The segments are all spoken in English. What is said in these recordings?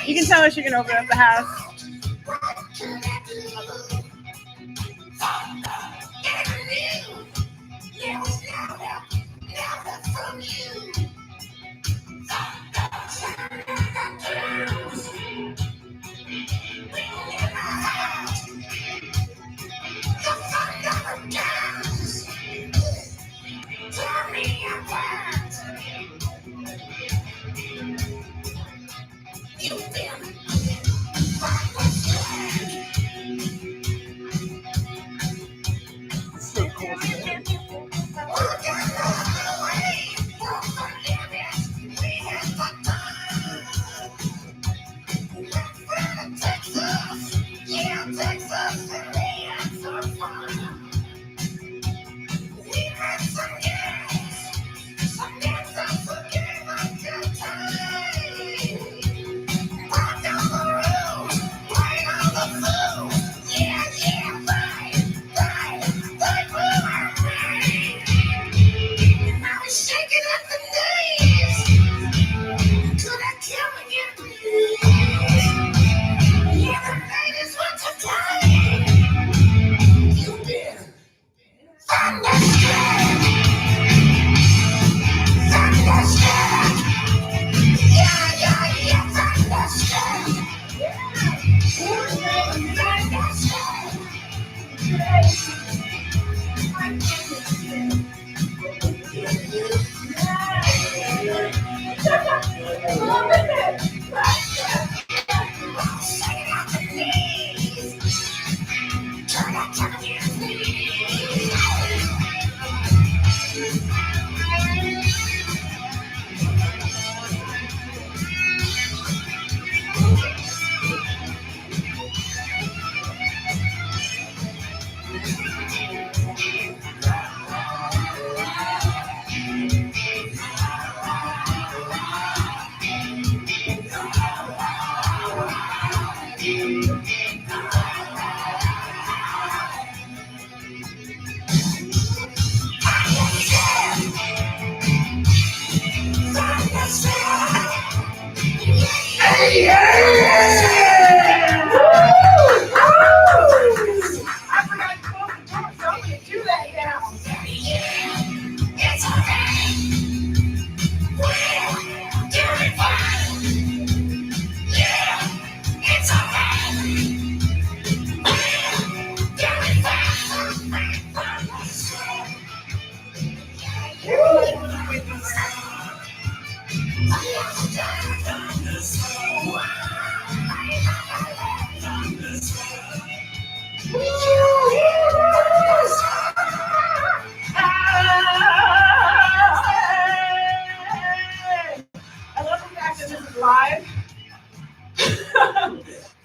You can tell her she can open up the house.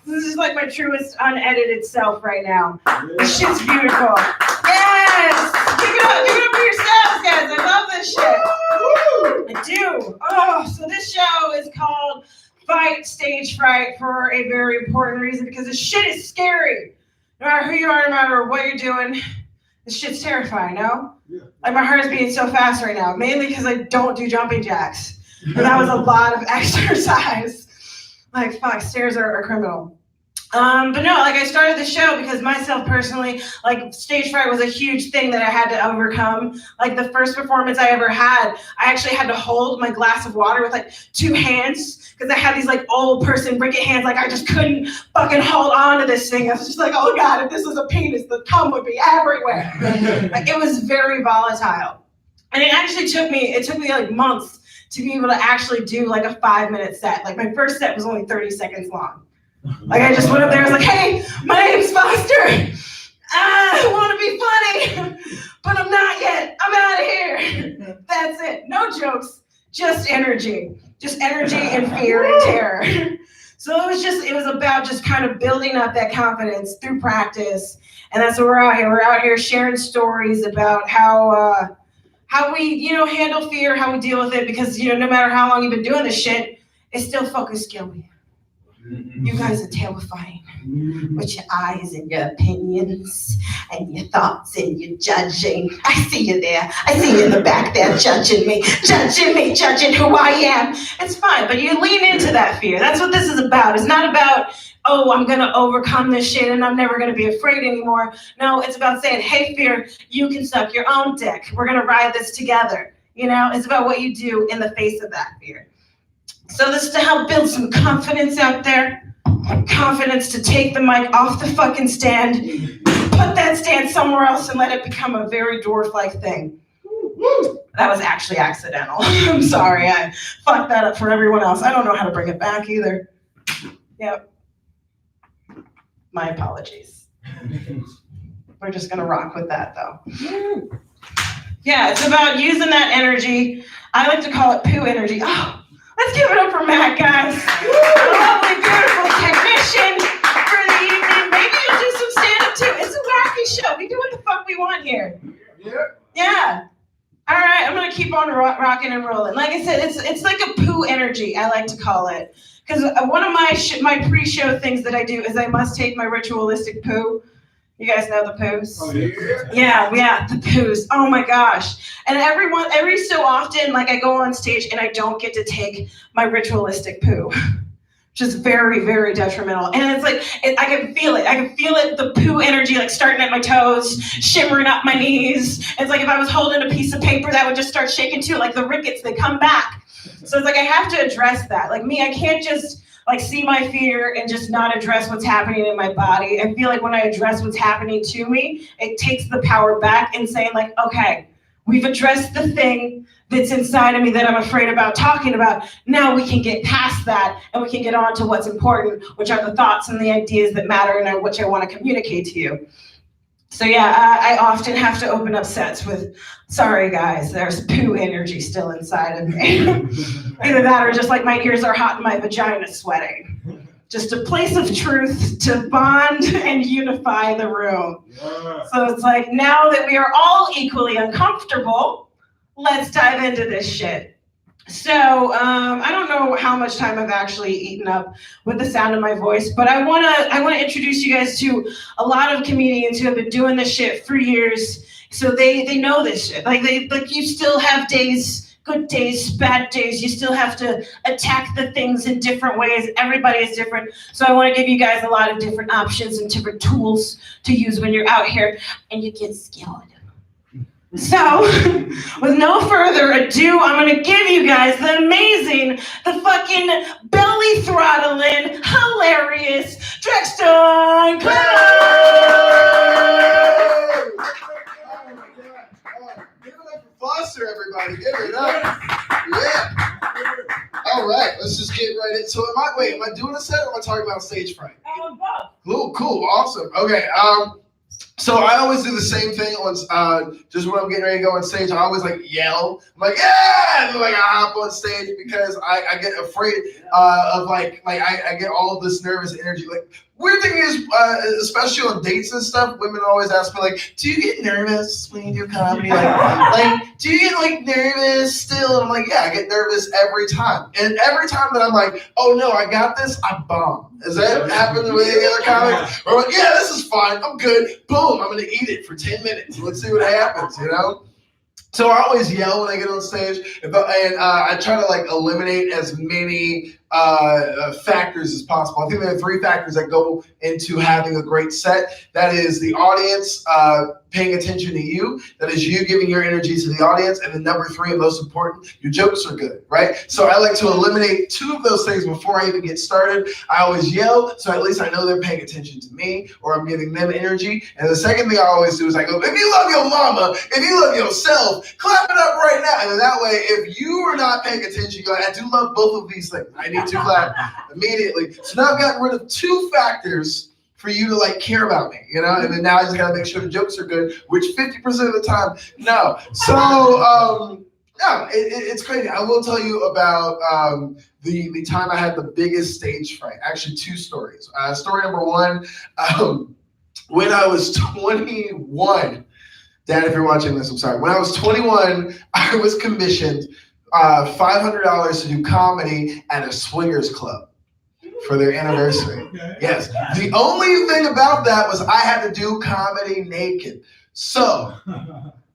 This is like my truest unedited self right now. This shit's beautiful. Yes! Give it up for yourselves, guys. I love this shit. I do. Oh, so this show is called Fight Stage Fright for a very important reason, because this shit is scary. No matter who you are, no matter what you're doing, this shit's terrifying, no? Yeah. Like my heart is beating so fast right now, mainly because I don't do jumping jacks. And that was a lot of exercise. Like, fuck, stairs are criminal. But no, like I started the show because myself personally, like stage fright was a huge thing that I had to overcome. Like the first performance I ever had, I actually had to hold my glass of water with like 2 hands because I had these like old person briquet hands. Like I just couldn't fucking hold on to this thing. I was just like, oh God, if this was a penis, the cum would be everywhere. Like it was very volatile. And it took me like months to be able to actually do like a 5-minute set. Like my first set was only 30 seconds long. Like I just went up there and was like, hey, my name's Foster. I want to be funny, but I'm not yet. I'm out of here. That's it. No jokes, just energy. Just energy and fear and terror. So it was about just kind of building up that confidence through practice. And that's what we're out here. We're out here sharing stories about how we, handle fear, how we deal with it, because, no matter how long you've been doing this shit, it's still focus skill. You guys are terrifying with your eyes and your opinions and your thoughts and your judging. I see you there. I see you in the back there judging me, judging who I am. It's fine, but you lean into that fear. That's what this is about. It's not about, oh, I'm going to overcome this shit and I'm never going to be afraid anymore. No, it's about saying, hey, fear, you can suck your own dick. We're going to ride this together. You know, it's about what you do in the face of that fear. So this is to help build some confidence out there. Confidence to take the mic off the fucking stand, put that stand somewhere else and let it become a very dwarf-like thing. That was actually accidental. I'm sorry, I fucked that up for everyone else. I don't know how to bring it back either. Yep. My apologies. We're just gonna rock with that though. Yeah, it's about using that energy. I like to call it poo energy. Oh. Let's give it up for Matt, guys. A lovely, beautiful technician for the evening. Maybe you'll do some stand-up too. It's a wacky show. We do what the fuck we want here. Yeah. All right, I'm gonna keep on rocking and rolling. Like I said, it's like a poo energy, I like to call it. Because one of my pre-show things that I do is I must take my ritualistic poo. You guys know the poos? Oh, yeah. Yeah, the poos. Oh my gosh. And every so often, like I go on stage and I don't get to take my ritualistic poo, which is very, very detrimental. And it's like, I can feel it. I can feel it, the poo energy, like starting at my toes, shimmering up my knees. It's like if I was holding a piece of paper that would just start shaking too, like the rickets, they come back. So it's like, I have to address that. Like me, I can't just like see my fear and just not address what's happening in my body. I feel like when I address what's happening to me, it takes the power back and saying like, okay, we've addressed the thing that's inside of me that I'm afraid about talking about. Now we can get past that and we can get on to what's important, which are the thoughts and the ideas that matter and which I want to communicate to you. So yeah, I often have to open up sets with, sorry guys, there's poo energy still inside of me. Either that or just like my ears are hot and my vagina's sweating. Just a place of truth to bond and unify the room. Yeah. So it's like, now that we are all equally uncomfortable, let's dive into this shit. So I don't know how much time I've actually eaten up with the sound of my voice, but I wanna introduce you guys to a lot of comedians who have been doing this shit for years. So they know this shit. Like you still have days, good days, bad days. You still have to attack the things in different ways. Everybody is different. So I want to give you guys a lot of different options and different tools to use when you're out here and you get skilled. So, with no further ado, I'm going to give you guys the amazing, the fucking belly throttling, hilarious Drexton Clown! Oh my God. Give it up for Foster, everybody. Give it up. Yeah. All right, let's just get right into it. Am I doing a set or am I talking about stage fright? Cool, awesome. Okay, so I always do the same thing on just when I'm getting ready to go on stage. I always like yell. I'm like, yeah! And like I hop on stage because I get afraid of like I get all of this nervous energy. Like weird thing is, especially on dates and stuff, women always ask me like, do you get nervous when you do comedy? Like do you get like nervous still? And I'm like, yeah, I get nervous every time. And every time that I'm like, oh no, I got this, I bomb. Has that happened with any other comics? Or I'm like, yeah, this is fine, I'm good. Boom, I'm gonna eat it for 10 minutes. Let's see what happens, you know? So I always yell when I get on stage, and I try to like eliminate as many factors as possible. I think there are 3 factors that go into having a great set. That is the audience paying attention to you. That is you giving your energy to the audience. And then number 3, and most important, your jokes are good, right? So I like to eliminate 2 of those things before I even get started. I always yell, so at least I know they're paying attention to me or I'm giving them energy. And the second thing I always do is I go, if you love your mama, if you love yourself, clap it up right now. And then that way, if you are not paying attention, you're like, I do love both of these things. I need to clap immediately. So now I've gotten rid of 2 factors for you to like care about me, you know? And then now I just gotta make sure the jokes are good, which 50% of the time, no. So, no, it's crazy. I will tell you about the time I had the biggest stage fright. Actually, 2 stories. Story number 1, when I was 21, Dad, if you're watching this, I'm sorry. When I was 21, I was commissioned $500 to do comedy at a swingers club. for their anniversary. Yes. The only thing about that was I had to do comedy naked. So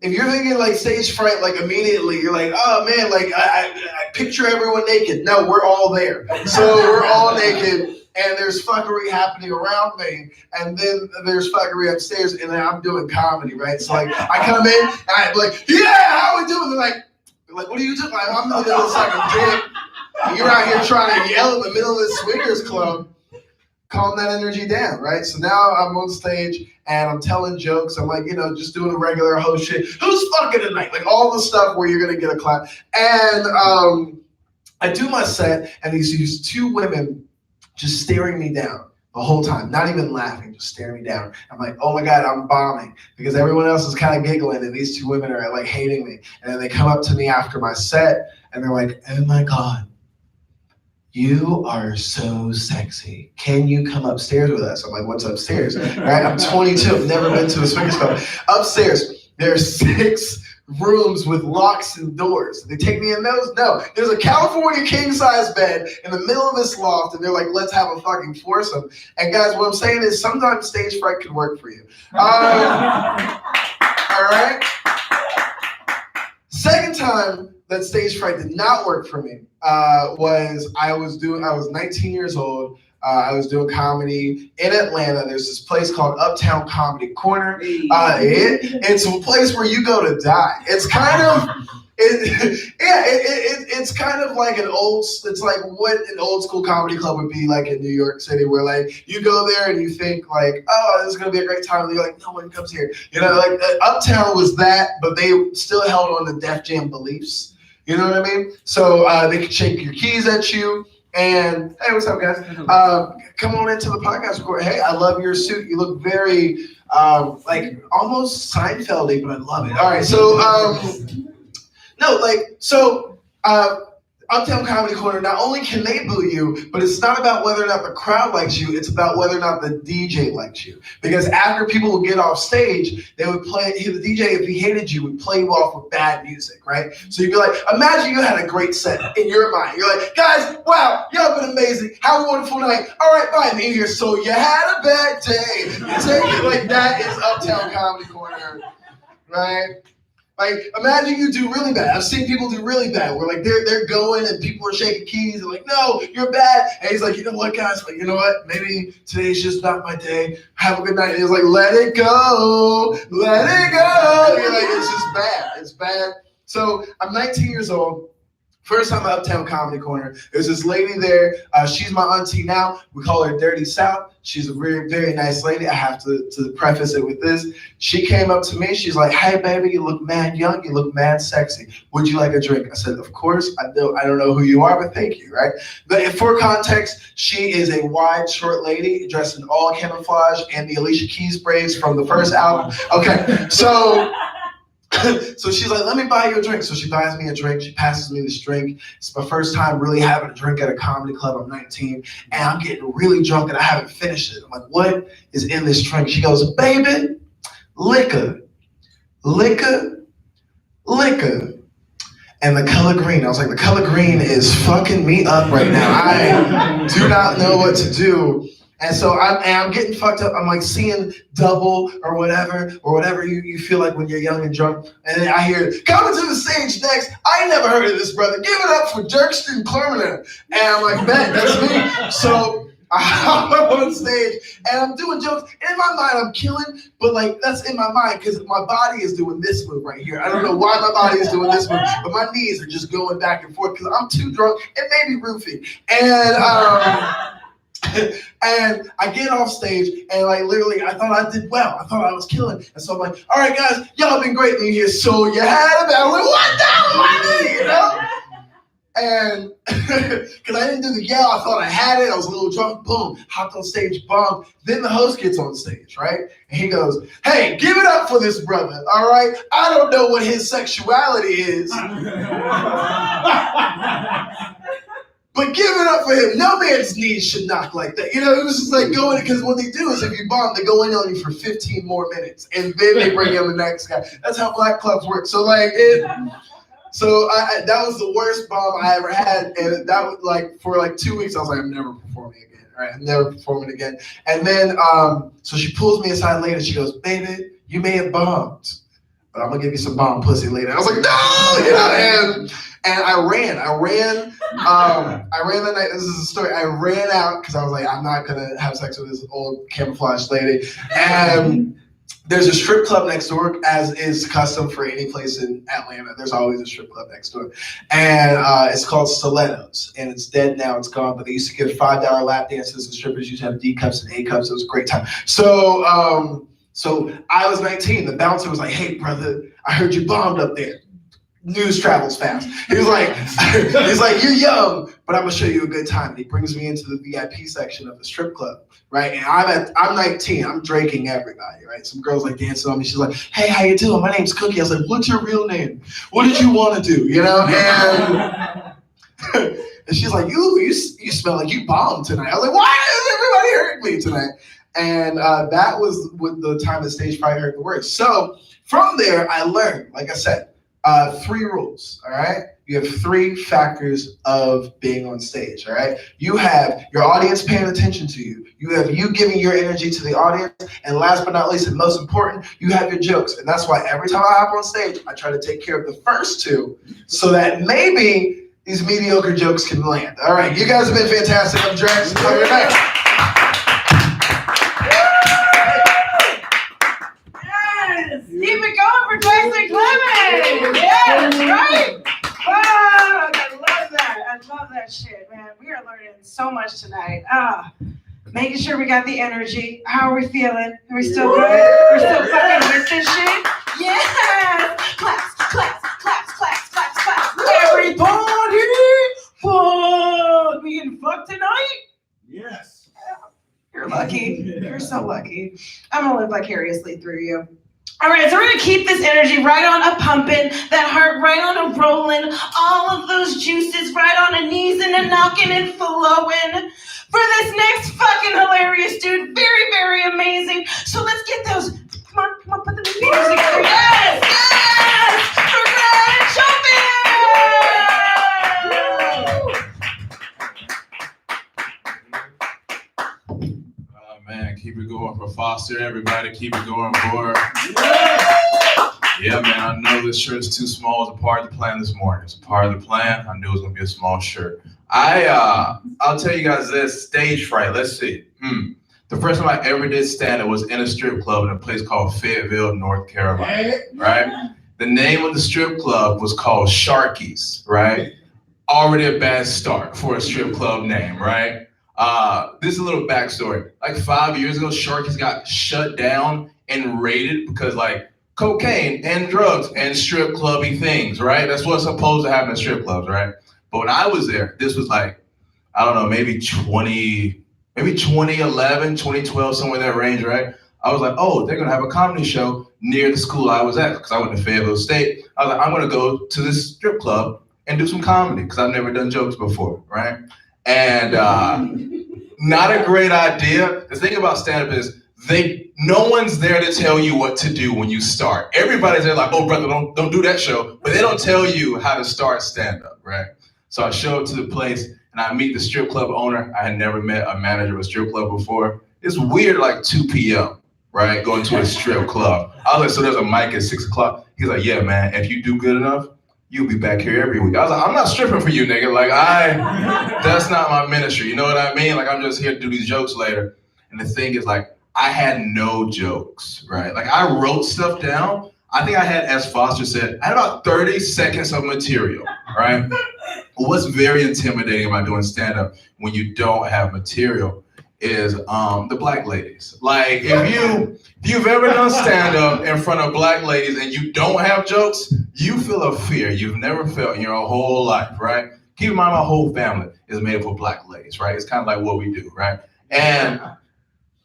if you're thinking like stage fright, like immediately you're like, oh man, like I picture everyone naked. No, we're all there. So we're all naked. And there's fuckery happening around me, and then there's fuckery upstairs, and then I'm doing comedy, right? So like, I come in, and I'm like, yeah, how are we doing? They're like, what are you doing? Like, I'm not doing this like a dick. And you're out here trying to yell in the middle of this swingers club. Calm that energy down, right? So now I'm on stage, and I'm telling jokes. I'm like, just doing a regular host shit. Who's fucking tonight? Like all the stuff where you're gonna get a clap. And I do my set, and these two women just staring me down the whole time, not even laughing, just staring me down. I'm like, oh my God, I'm bombing, because everyone else is kind of giggling and these two women are like hating me. And then they come up to me after my set and they're like, oh my God, you are so sexy. Can you come upstairs with us? I'm like, what's upstairs? Right? I'm 22, I've never been to a swingers club. Upstairs, there's 6 rooms with locks and doors. They take me in those? No. There's a California king-size bed in the middle of this loft, and they're like, let's have a fucking foursome. And guys, what I'm saying is sometimes stage fright can work for you. All right? Second time that stage fright did not work for me was I was 19 years old. I was doing comedy in Atlanta. There's this place called Uptown Comedy Corner. It's a place where you go to die. It's kind of, it's kind of like it's like what an old school comedy club would be like in New York City, where like you go there and you think like, oh, this is gonna be a great time. And you're like, no one comes here. Like Uptown was that, but they still held on to Def Jam beliefs. You know what I mean? So they could shake your keys at you. And hey, what's up, guys? Come on into the podcast recording. Hey, I love your suit. You look very like almost Seinfeld-y, but I love it. All right, so Uptown Comedy Corner, not only can they boo you, but it's not about whether or not the crowd likes you, it's about whether or not the DJ likes you. Because after people would get off stage, they would play, the DJ, if he hated you, would play you off with bad music, right? So you'd be like, imagine you had a great set in your mind. You're like, guys, wow, y'all been amazing. Have a wonderful night. All right, bye. And here, so you had a bad day. You take it like that is Uptown Comedy Corner, right? Like, imagine you do really bad. I've seen people do really bad where, like, they're going and people are shaking keys and like, no, you're bad. And he's like, you know what, guys? Like, you know what? Maybe today's just not my day. Have a good night. And he's like, let it go. Let it go. You're like, it's just bad. It's bad. So I'm 19 years old. First time at Uptown Comedy Corner. There's this lady there. She's my auntie now. We call her Dirty South. She's a very, very nice lady. I have to preface it with this. She came up to me. She's like, hey, baby, you look mad young. You look mad sexy. Would you like a drink? I said, of course. I don't know who you are, but thank you, right? But for context, she is a wide, short lady dressed in all camouflage and the Alicia Keys braids from the first album. Okay, so... So she's like, let me buy you a drink. So she buys me a drink. She passes me this drink. It's my first time really having a drink at a comedy club. I'm 19 and I'm getting really drunk and I haven't finished it. I'm like, what is in this drink? She goes, baby, liquor, liquor, liquor. And the color green. I was like, the color green is fucking me up right now. I do not know what to do. And so I'm getting fucked up. I'm like seeing double or whatever you feel like when you're young and drunk. And then I hear, coming to the stage next, I ain't never heard of this brother. Give it up for Dirkston Clermont. And I'm like, man, that's me. So I'm on stage and I'm doing jokes. And in my mind, I'm killing, but like that's in my mind because my body is doing this move right here. I don't know why my body is doing this move, but my knees are just going back and forth because I'm too drunk and maybe roofie. And I get off stage and like literally I thought I did well. I thought I was killing. And so I'm like, all right guys, y'all been great in here. So you had a battle. What the money, you know? And because I didn't do the yell, I thought I had it. I was a little drunk. Boom, hopped on stage, bombed. Then the host gets on stage, right? And he goes, hey, give it up for this brother, all right? I don't know what his sexuality is. But give it up for him. No man's knees should knock like that. You know, it was just like going, because what they do is if you bomb, they go in on you for 15 more minutes. And then they bring in the next guy. That's how black clubs work. So like So that was the worst bomb I ever had, and that was like for like 2 weeks. I was like, I'm never performing again. All right, I'm never performing again. And then, so she pulls me aside later. She goes, "Baby, you may have bombed, but I'm gonna give you some bomb pussy later." I was like, "No," and I ran that night. This is a story. I ran out because I was like, I'm not gonna have sex with this old camouflage lady. And there's a strip club next door, as is custom for any place in Atlanta. There's always a strip club next door. And it's called Stilettos. And it's dead now, it's gone. But they used to give $5 lap dances, and strippers used to have D cups and A cups. It was a great time. So I was 19. The bouncer was like, "Hey, brother, I heard you bombed up there." News travels fast. He was like, "You're young, but I'm gonna show you a good time." And he brings me into the VIP section of the strip club, right? And I'm 19. I'm draking everybody, right? Some girls like dancing on me. She's like, "Hey, how you doing? My name's Cookie." I was like, "What's your real name? What did you want to do?" You know? And and she's like, you smell like you bombed tonight." I was like, "Why is everybody hurting me tonight?" And that was the time that stage fright hurt the worst. So from there, I learned, like I said, 3 rules, all right? You have 3 factors of being on stage, all right? You have your audience paying attention to you. You have you giving your energy to the audience. And last but not least, and most important, you have your jokes. And that's why every time I hop on stage, I try to take care of the first 2 so that maybe these mediocre jokes can land. All right, you guys have been fantastic. I'm Drax. Enjoy your night. Keep it going for Jackson Clemens. Yes, right? Wow, I love that. I love that shit, man. We are learning so much tonight. Making sure we got the energy. How are we feeling? Are we still good? We're still fucking with this shit? Yes! Claps, claps, claps, claps, claps, claps. Everybody! Fuck! We getting fucked tonight? Yes. You're lucky. You're so lucky. I'm gonna live vicariously through you. All right, so we're gonna keep this energy right on a pumping, that heart right on a rolling, all of those juices right on a knees and a knocking and flowing for this next fucking hilarious dude. Very, very amazing. So let's get those. Come on, put the fingers together. Yes, yes, for Grand Chopin. Man, keep it going for Foster. Everybody, keep it going for. Yeah, man, I know this shirt is too small. It's a part of the plan this morning. It's a part of the plan. I knew it was gonna be a small shirt. I'll tell you guys this, stage fright. Let's see. The first time I ever did stand-up was in a strip club in a place called Fayetteville, North Carolina, right? The name of the strip club was called Sharky's, right? Already a bad start for a strip club name, right? This is a little backstory. Like 5 years ago, Sharky's got shut down and raided because like cocaine and drugs and strip clubby things, right? That's what's supposed to happen in strip clubs, right? But when I was there, this was like, I don't know, maybe 2011, 2012, somewhere in that range, right? I was like, oh, they're gonna have a comedy show near the school I was at because I went to Fayetteville State. I was like, I'm gonna go to this strip club and do some comedy because I've never done jokes before, right? And not a great idea. The thing about stand-up is no one's there to tell you what to do when you start. Everybody's there like, oh brother, don't do that show, but they don't tell you how to start stand-up, right? So I show up to the place and I meet the strip club owner. I had never met a manager of a strip club before. It's weird, like 2 p.m., right? Going to a strip club. I was like, so there's a mic at 6 o'clock. He's like, yeah, man, if you do good enough, you'll be back here every week. I was like, I'm not stripping for you, nigga. Like, that's not my ministry. You know what I mean? Like, I'm just here to do these jokes later. And the thing is, like, I had no jokes, right? Like, I wrote stuff down. I think I had, as Foster said, I had about 30 seconds of material, right? What's very intimidating about doing stand-up when you don't have material is the black ladies. Like, if you've ever done stand-up in front of black ladies and you don't have jokes, you feel a fear you've never felt in your whole life, right? Keep in mind, my whole family is made up of black ladies, right? It's kind of like what we do, right? And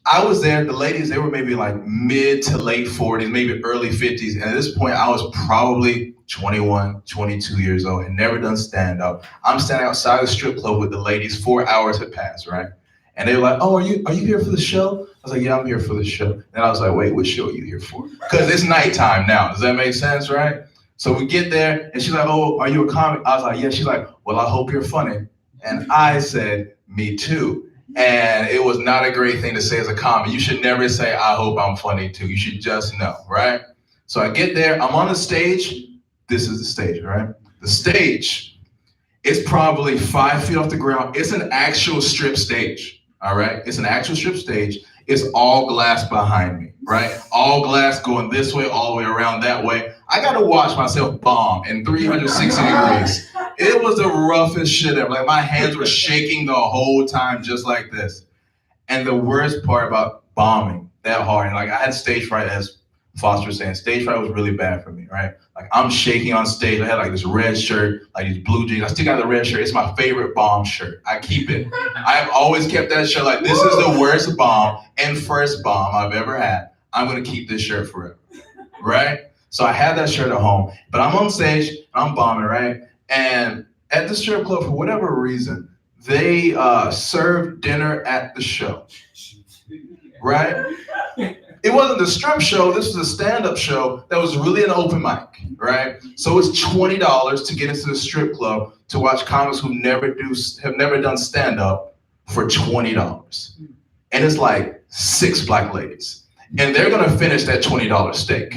I was there, the ladies, they were maybe like mid to late 40s, maybe early 50s. And at this point, I was probably 21, 22 years old and never done stand-up. I'm standing outside the strip club with the ladies, 4 hours had passed, right? And they were like, oh, are you here for the show? I was like, yeah, I'm here for the show. And I was like, wait, what show are you here for? Because it's nighttime now. Does that make sense, right? So we get there, and she's like, "Oh, are you a comic?" I was like, "Yeah." She's like, "Well, I hope you're funny." And I said, "Me too." And it was not a great thing to say as a comic. You should never say, "I hope I'm funny too." You should just know, right? So I get there, I'm on the stage. This is the stage, right? The stage is probably 5 feet off the ground. It's an actual strip stage, all right? It's an actual strip stage. It's all glass behind me, right? All glass going this way, all the way around that way. I got to watch myself bomb in 360 degrees. It was the roughest shit ever. Like my hands were shaking the whole time just like this. And the worst part about bombing that hard, and like I had stage fright, as Foster was saying, stage fright was really bad for me, right? Like I'm shaking on stage. I had like this red shirt, like these blue jeans. I still got the red shirt. It's my favorite bomb shirt. I keep it. I've always kept that shirt. Like this is the worst bomb and first bomb I've ever had. I'm gonna keep this shirt forever, right? So I had that shirt at home, but I'm on stage, I'm bombing, right? And at the strip club, for whatever reason, they served dinner at the show, right? It wasn't the strip show, this was a stand-up show that was really an open mic, right? So it's $20 to get into the strip club to watch comics who have never done stand-up for $20. And it's like 6 black ladies. And they're gonna finish that $20 steak.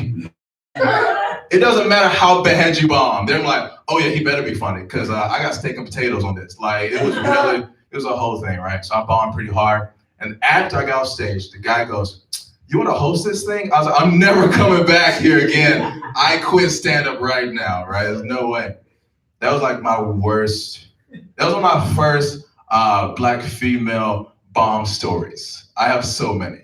It doesn't matter how bad you bomb. They're like, "Oh yeah, he better be funny, because I got steak and potatoes on this." Like it was a whole thing, right? So I bombed pretty hard. And after I got off stage, the guy goes, "You want to host this thing?" I was like, "I'm never coming back here again. I quit stand-up right now," right? There's no way. That was like my worst. That was one of my first black female bomb stories. I have so many.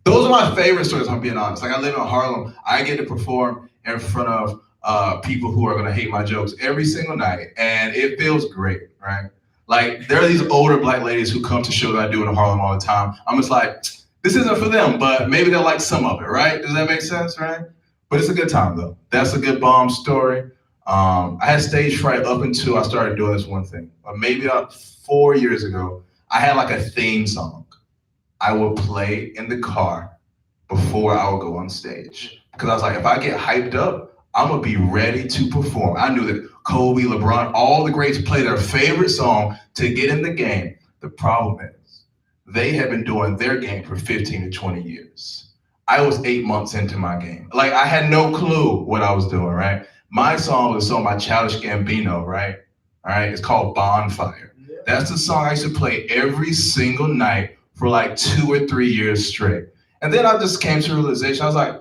Those are my favorite stories, I'm being honest. Like I live in Harlem. I get to perform in front of people who are gonna hate my jokes every single night. And it feels great, right? Like there are these older black ladies who come to shows I do in Harlem all the time. I'm just like, this isn't for them, but maybe they'll like some of it, right? Does that make sense, right? But it's a good time though. That's a good bomb story. I had stage fright up until I started doing this one thing. Maybe about 4 years ago, I had like a theme song I would play in the car before I would go on stage. Because I was like, if I get hyped up, I'm gonna be ready to perform. I knew that Kobe, LeBron, all the greats play their favorite song to get in the game. The problem is, they have been doing their game for 15 to 20 years. I was 8 months into my game. Like I had no clue what I was doing, right? My song was a song by Childish Gambino, right? All right, it's called Bonfire. That's the song I used to play every single night for like 2 or 3 years straight. And then I just came to the realization, I was like,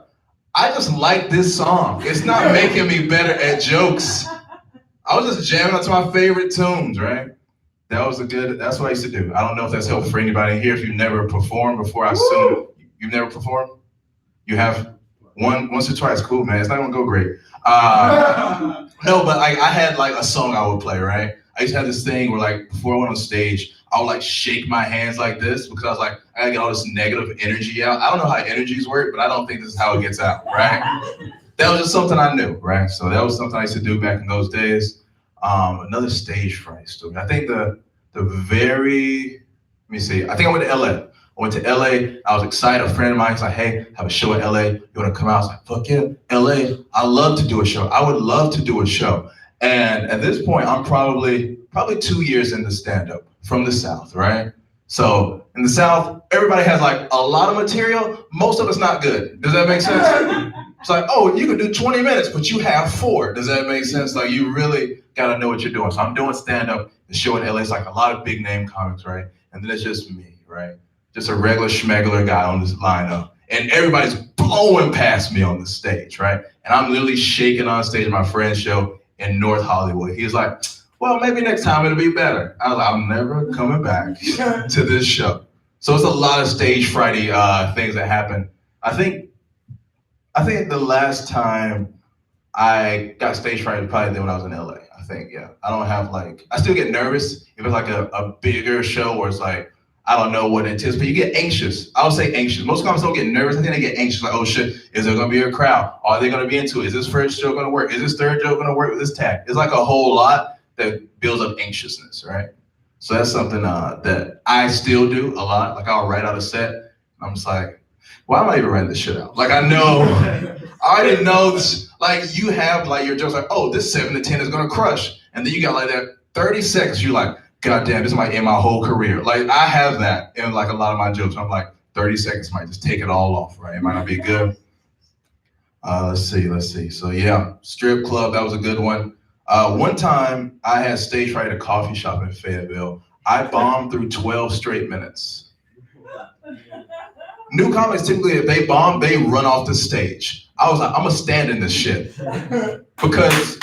I just like this song. It's not making me better at jokes. I was just jamming to my favorite tunes, right? That's what I used to do. I don't know if that's helpful for anybody here. If you've never performed before, I assume you've never performed? You have once or twice, cool, man. It's not gonna go great. No, but I had like a song I would play, right? I used to have this thing where like before I went on stage, I would like shake my hands like this because I was like, I gotta get all this negative energy out. I don't know how energies work, but I don't think this is how it gets out, right? That was just something I knew, right? So that was something I used to do back in those days. Another stage fright story. I think let me see. I think I went to LA. I went to LA. I was excited. A friend of mine was like, "Hey, I have a show in LA. You want to come out?" I was like, "Fuck yeah, LA. I love to do a show. I would love to do a show." And at this point, I'm probably 2 years into stand-up from the South, right? So in the South, everybody has like a lot of material. Most of it's not good. Does that make sense? It's like, oh, you can do 20 minutes, but you have 4. Does that make sense? Like you really gotta know what you're doing. So I'm doing stand-up. The show in LA is like a lot of big name comics, right? And then it's just me, right? Just a regular schmegular guy on this lineup. And everybody's blowing past me on the stage, right? And I'm literally shaking on stage at my friend's show in North Hollywood. He was like, well, maybe next time it'll be better. I was like, I'm never coming back to this show. So it's a lot of stage frighty things that happen. I think the last time I got stage fright was probably then when I was in LA. I think, yeah. I don't have I still get nervous if it's like a bigger show where it's like, I don't know what it is, but you get anxious. I would say anxious. Most comics don't get nervous. I think they get anxious. Like, oh shit, is there gonna be a crowd? Are they gonna be into it? Is this first joke gonna work? Is this third joke gonna work with this tag? It's like a whole lot that builds up anxiousness, right? So that's something that I still do a lot. Like I'll write out a set. I'm just like, Why am I even writing this shit out? Like, I already know this. Like, you have like your jokes like, oh, this 7 to 10 is gonna crush. And then you got like that 30 seconds, you're like, God damn, this might end my whole career. Like, I have that in like a lot of my jokes. I'm like, 30 seconds might just take it all off, right? It might not be good. Let's see. So yeah, strip club, that was a good one. One time I had stage fright at a coffee shop in Fayetteville. I bombed through 12 straight minutes. New comics, typically, if they bomb, they run off the stage. I was like, I'm gonna stand in this shit. Because,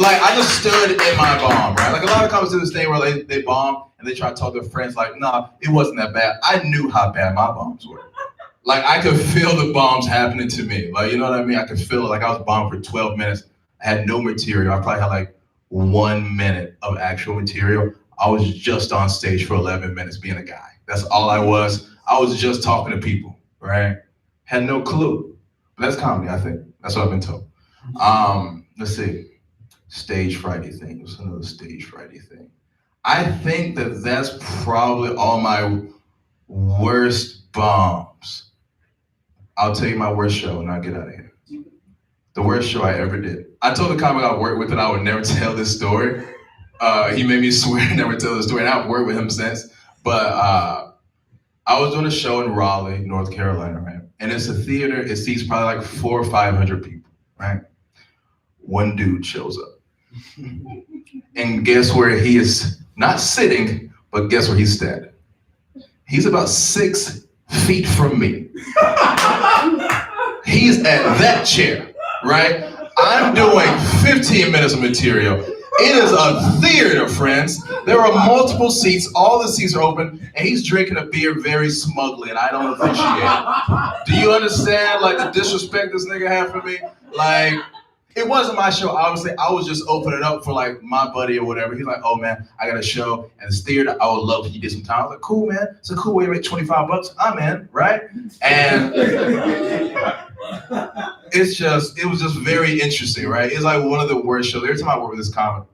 like, I just stood in my bomb, right? Like, a lot of comics do this thing where they bomb and they try to talk to their friends, like, nah, it wasn't that bad. I knew how bad my bombs were. Like, I could feel the bombs happening to me. Like, you know what I mean? I could feel it. Like, I was bombed for 12 minutes. I had no material. I probably had like 1 minute of actual material. I was just on stage for 11 minutes being a guy. That's all I was. I was just talking to people, right? Had no clue. But that's comedy, I think. That's what I've been told. Let's see. Stage frighty thing. What's another stage frighty thing? I think that's probably all my worst bombs. I'll tell you my worst show and I'll get out of here. The worst show I ever did. I told the comic I worked with that I would never tell this story. He made me swear to never tell this story, and I've worked with him since. But I was doing a show in Raleigh, North Carolina, right? And it's a theater, it seats probably like 400 or 500 people, right? One dude shows up. And guess where he is not sitting, but guess where he's standing? He's about 6 feet from me. He's at that chair, right? I'm doing 15 minutes of material. It is a theater, friends. There are multiple seats. All the seats are open, and he's drinking a beer very smugly, and I don't appreciate it. Do you understand, like, the disrespect this nigga had for me? Like, it wasn't my show, obviously. I was just opening up for, like, my buddy or whatever. He's like, oh, man, I got a show, and it's theater. I would love if you did some time. I was like, cool, man. It's a cool way to make $25. I'm in, right? And it was just very interesting, right? It's like one of the worst shows. Every time I work with this comic,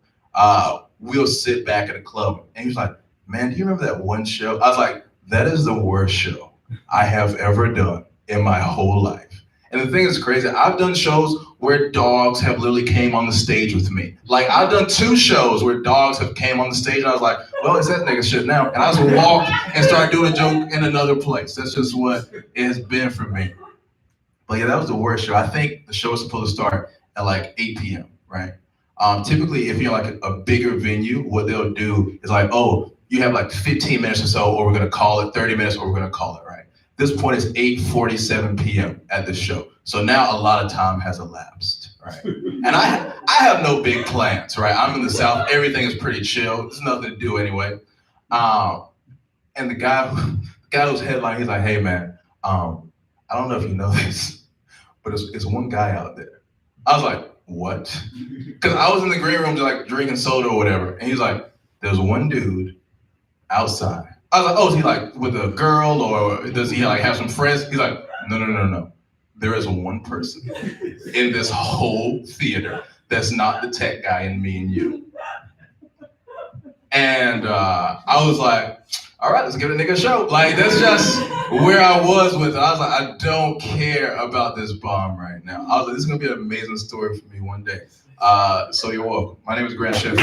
we'll sit back at a club, and he's like, man, do you remember that one show? I was like, that is the worst show I have ever done in my whole life. And the thing is crazy, I've done shows where dogs have literally came on the stage with me. Like, I've done 2 shows where dogs have came on the stage, and I was like, well, it's that nigga shit now. And I just walk and start doing a joke in another place. That's just what it has been for me. But yeah, that was the worst show. I think the show was supposed to start at like 8 p.m., right? Typically, if you're like a bigger venue, what they'll do is like, oh, you have like 15 minutes or so, or we're gonna call it 30 minutes, or we're gonna call it, right? This point is 8:47 p.m. at the show. So now a lot of time has elapsed, right? And I have no big plans, right? I'm in the South, everything is pretty chill. There's nothing to do anyway. And the guy who's headlining, he's like, hey man, I don't know if you know this, but it's one guy out there. I was like, what? Because I was in the green room just like drinking soda or whatever. And he's like, there's one dude outside. I was like, oh, is he like with a girl or does he like have some friends? He's like, no. There is one person in this whole theater that's not the tech guy and me and you. And I was like, all right, let's give a nigga a show. Like, that's just where I was with it. I was like, I don't care about this bomb right now. I was like, this is gonna be an amazing story for me one day. So you're welcome. My name is Grant Sheffield.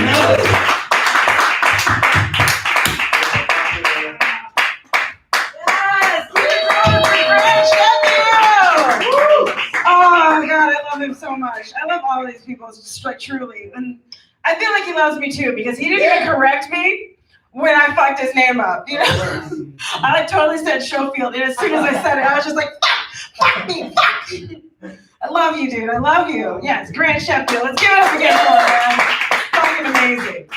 Him so much. I love all of these people, just like truly. And I feel like he loves me too, because he didn't even correct me when I fucked his name up, you know? I like totally said Schofield, and as soon as I said it, I was just like, fuck me, fuck. I love you, dude, I love you. Yes, Grant Sheffield, let's give it up again for him, man. Fucking amazing.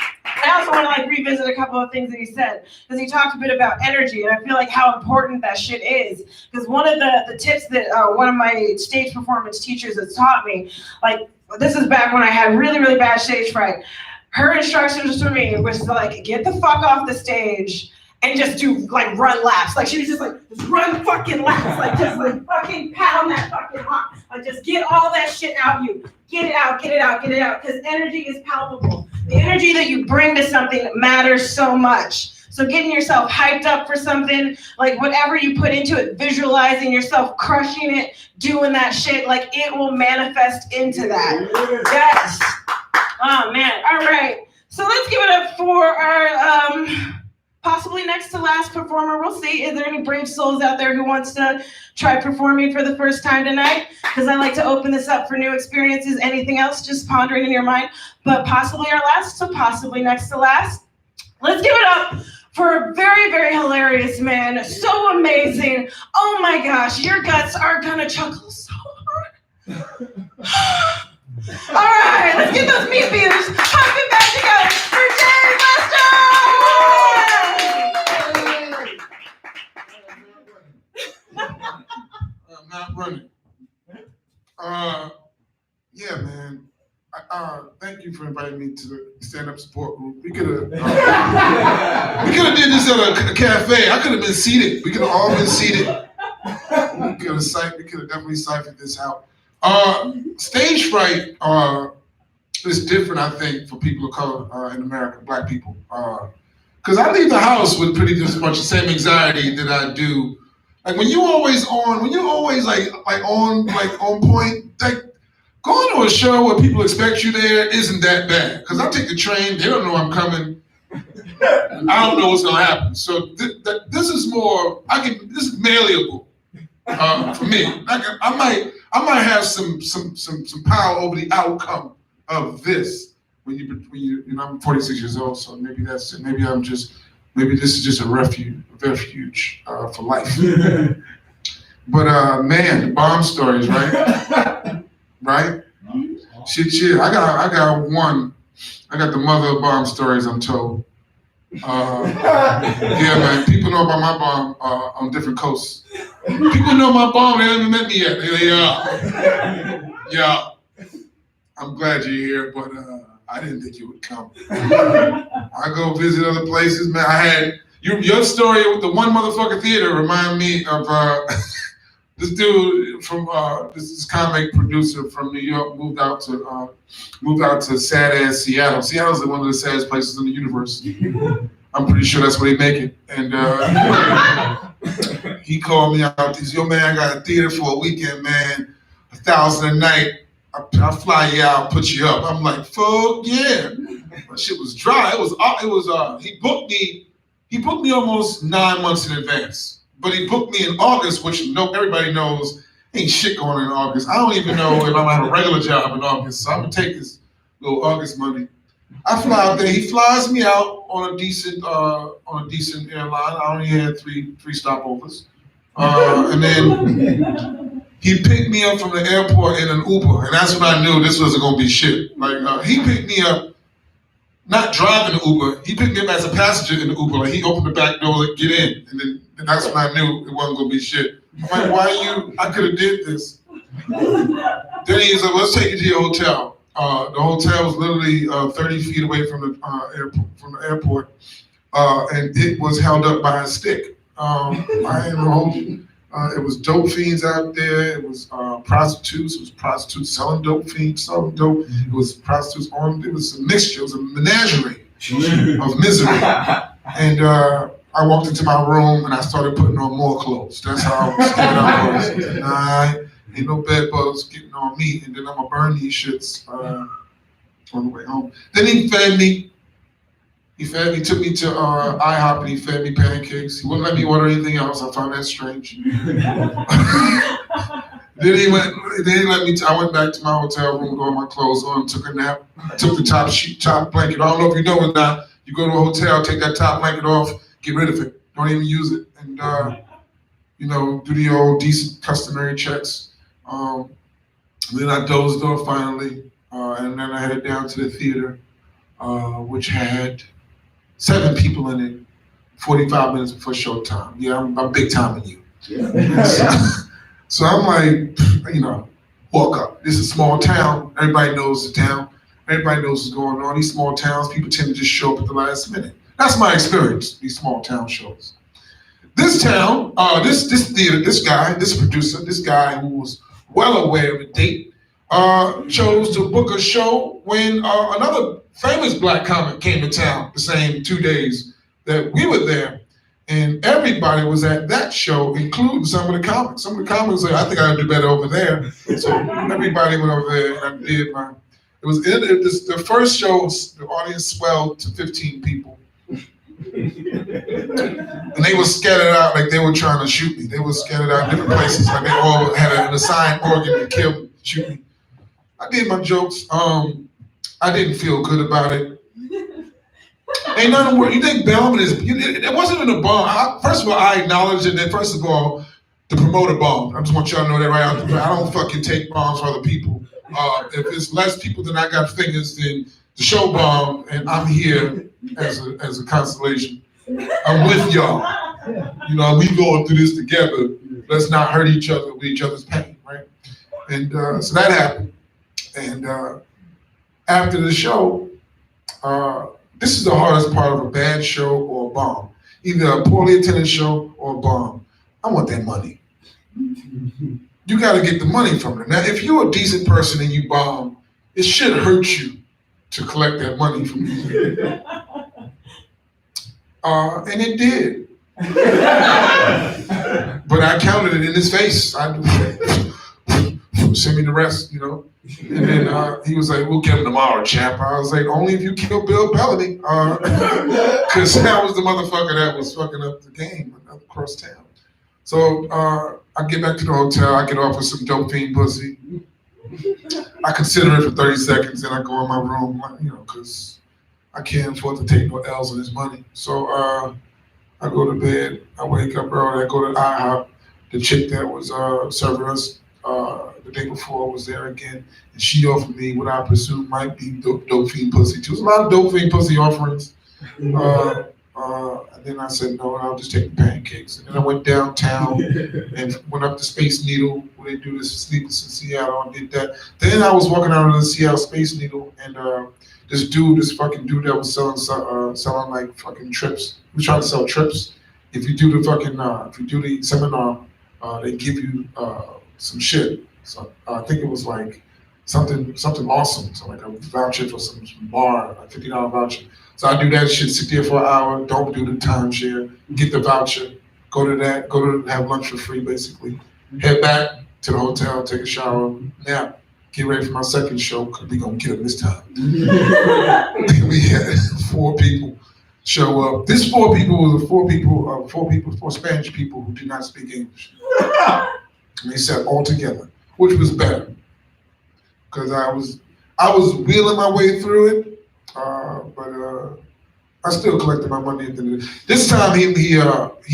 I also want to like revisit a couple of things that he said, because he talked a bit about energy, and I feel like how important that shit is. Because one of the tips that one of my stage performance teachers has taught me, like this is back when I had really, really bad stage fright. Her instructions for me was to like get the fuck off the stage and just do like run laps. Like she was just like, just run fucking laps, like just like fucking pound that fucking heart. Like just get all that shit out you. Get it out, get it out, get it out. Because energy is palpable. The energy that you bring to something matters so much. So getting yourself hyped up for something, like whatever you put into it, visualizing yourself crushing it, doing that shit, like it will manifest into that. Yes. Oh man. All right. So let's give it up for our possibly next to last performer. We'll see. Is there any brave souls out there who wants to try performing for the first time tonight? Because I like to open this up for new experiences. Anything else just pondering in your mind? But possibly our last, so possibly next to last. Let's give it up for a very, very hilarious man. So amazing. Oh my gosh, your guts are gonna chuckle so hard. All right, let's get those meat beaters popping back together for Jerry Buster! I'm not running. Yeah, man. Thank you for inviting me to the stand-up support group. We could have did this at a cafe. I could have been seated. We could have all been seated. We could have definitely ciphered this out. Stage fright is different, I think, for people of color in America, Black people. Because I leave the house with pretty much the same anxiety that I do. Like when you're always on point, like going to a show where people expect you there isn't that bad. Because I take the train, they don't know I'm coming. I don't know what's gonna happen. So this is more, this is malleable for me. I might have some power over the outcome of this when you know, I'm 46 years old, so maybe that's it. Maybe this is just a refuge for life. But man, the bomb stories, right? Right? Shit. I got one. I got the mother of bomb stories, I'm told. Yeah, man. People know about my bomb on different coasts. People know my bomb. They haven't met me yet. Yeah. I'm glad you're here, but I didn't think you would come. I go visit other places, man. I had your story with the one motherfucker theater remind me of this dude from this comic producer from New York moved out to sad ass Seattle. Seattle's one of the saddest places in the universe. I'm pretty sure that's where they make it. And he called me out. He said, "Yo, man, I got a theater for a weekend, man. $1,000 a night. I'll fly you out, put you up." I'm like, "Fuck yeah!" That shit was dry. It was. He booked me almost 9 months in advance. But he booked me in August, which everybody knows ain't shit going on in August. I don't even know if I'm gonna have a regular job in August, so I'm gonna take this little August money. I fly out there. He flies me out on a decent airline. I only had three stopovers, and then he picked me up from the airport in an Uber, and that's when I knew this wasn't gonna be shit. Like he picked me up. Not driving the Uber, he picked me up as a passenger in the Uber. Like he opened the back door, like get in, and that's when I knew it wasn't gonna be shit. I'm like, I could have did this. Then he's like, let's take you to your hotel. The hotel was literally 30 feet away from the airport, and it was held up by a stick. I ain't gonna hold you. It was dope fiends out there. It was prostitutes. It was prostitutes selling dope, fiends selling dope. It was prostitutes on. It was a mixture. It was a menagerie of misery. And I walked into my room and I started putting on more clothes. That's how I was getting out. Nah, ain't no bed bugs getting on me. And then I'm gonna burn these shits on the way home. Then he fed me. He took me to IHOP and he fed me pancakes. He wouldn't let me order anything else. I found that strange. Then he let me. I went back to my hotel room with all my clothes on, took a nap, took the top blanket. I don't know if you know or not. You go to a hotel, take that top blanket off, get rid of it. Don't even use it. And do the old decent customary checks. Then I dozed off finally, and then I headed down to the theater, which had 7 people in it, 45 minutes before showtime. Yeah, I'm big timing you. Yeah. So I'm like, walk up. This is a small town. Everybody knows the town. Everybody knows what's going on. These small towns, people tend to just show up at the last minute. That's my experience, these small town shows. This town, this theater, this producer, this guy who was well aware of the date, chose to book a show when another famous Black comic came to town the same 2 days that we were there, and everybody was at that show, including some of the comics. Some of the comics like, I think I would do better over there. So everybody went over there, and I did my. It was the first show. The audience swelled to 15 people. And they were scattered out like they were trying to shoot me. They were scattered out different places, like they all had an assigned organ to kill me, shoot me. I did my jokes. I didn't feel good about it. Ain't nothing worse. You think Bellman is? It wasn't in a bomb. First of all, I acknowledge it. That first of all, the promoter bomb. I just want y'all to know that right out there. I don't fucking take bombs for other people. If it's less people than I got fingers, then the show bomb, and I'm here as a constellation. I'm with y'all. You know, we going through this together. Let's not hurt each other with each other's pain, right? And so that happened. And after the show, this is the hardest part of a bad show or a bomb. Either a poorly attended show or a bomb. I want that money. You got to get the money from them. Now, if you're a decent person and you bomb, it should hurt you to collect that money from you. And it did. But I counted it in his face. Send me the rest, you know. And then he was like, we'll get him tomorrow, champ. I was like, only if you kill Bill Bellamy. Because that was the motherfucker that was fucking up the game across town. So I get back to the hotel. I get off with some dope fiend pussy. I consider it for 30 seconds, and I go in my room, you know, because I can't afford to take no L's on his money. So I go to bed. I wake up early. I go to IHOP. The chick that was serving us the day before was there again, and she offered me what I presume might be dope fiend pussy. There was a lot of dope fiend pussy offerings. And then I said, no, I'll just take the pancakes. And then I went downtown and went up to Space Needle, where they do this Sleepless in Seattle, and did that. Then I was walking out of the Seattle Space Needle, and this fucking dude that was selling like fucking trips. He was trying to sell trips. If you do the seminar, they give you some shit. So I think it was like something awesome. So like a voucher for some bar, a $50 voucher. So I do that shit, sit there for an hour, don't do the timeshare, get the voucher, go to have lunch for free basically, head back to the hotel, take a shower, nap, get ready for my second show, because we gonna get them this time. We had 4 people show up. This 4 people was 4 Spanish people who did not speak English. And they sat all together, which was better, because I was wheeling my way through it. But I still collected my money at the end of the day. This time he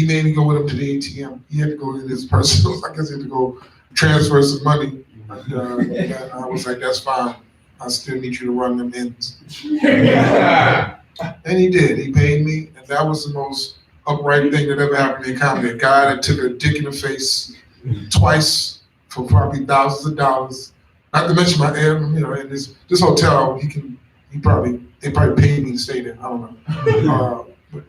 made me go with him to the ATM. He had to go in his personal. I guess he had to go transfer some money. And I was like, that's fine. I still need you to run them ends. And he did. He paid me, and that was the most upright thing that ever happened in comedy. A guy that took a dick in the face twice for probably thousands of dollars. Not to mention my you know, in this hotel, they probably paid me to stay there. I don't know. But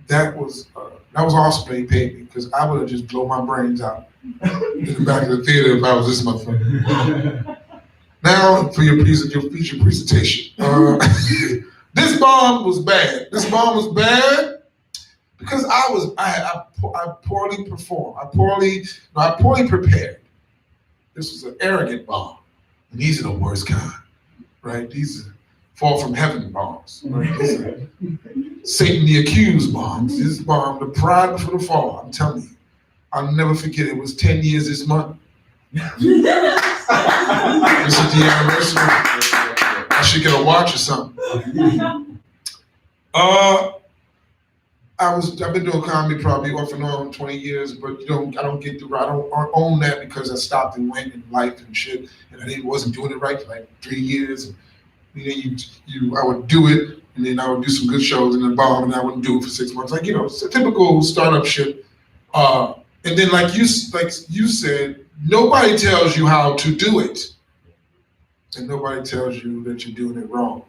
that was awesome that he paid me, because I would have just blown my brains out in the back of the theater if I was this motherfucker. Now for your feature presentation. This bomb was bad. This bomb was bad because I poorly performed. I poorly prepared. This was an arrogant bomb. And these are the worst kind, right? These are fall from heaven bombs. Right? These are Satan the accused bombs. This bomb, the pride before the fall. I'm telling you, I'll never forget. It was 10 years this month. This is the anniversary. I should get a watch or something. I've been doing comedy probably off and on 20 years, but I don't own that, because I stopped and went in life and shit, and I wasn't doing it right for like 3 years. And then I would do it, and then I would do some good shows and then bomb, and I wouldn't do it for 6 months. Like, you know, it's a typical startup shit. And then like you said, nobody tells you how to do it. And nobody tells you that you're doing it wrong,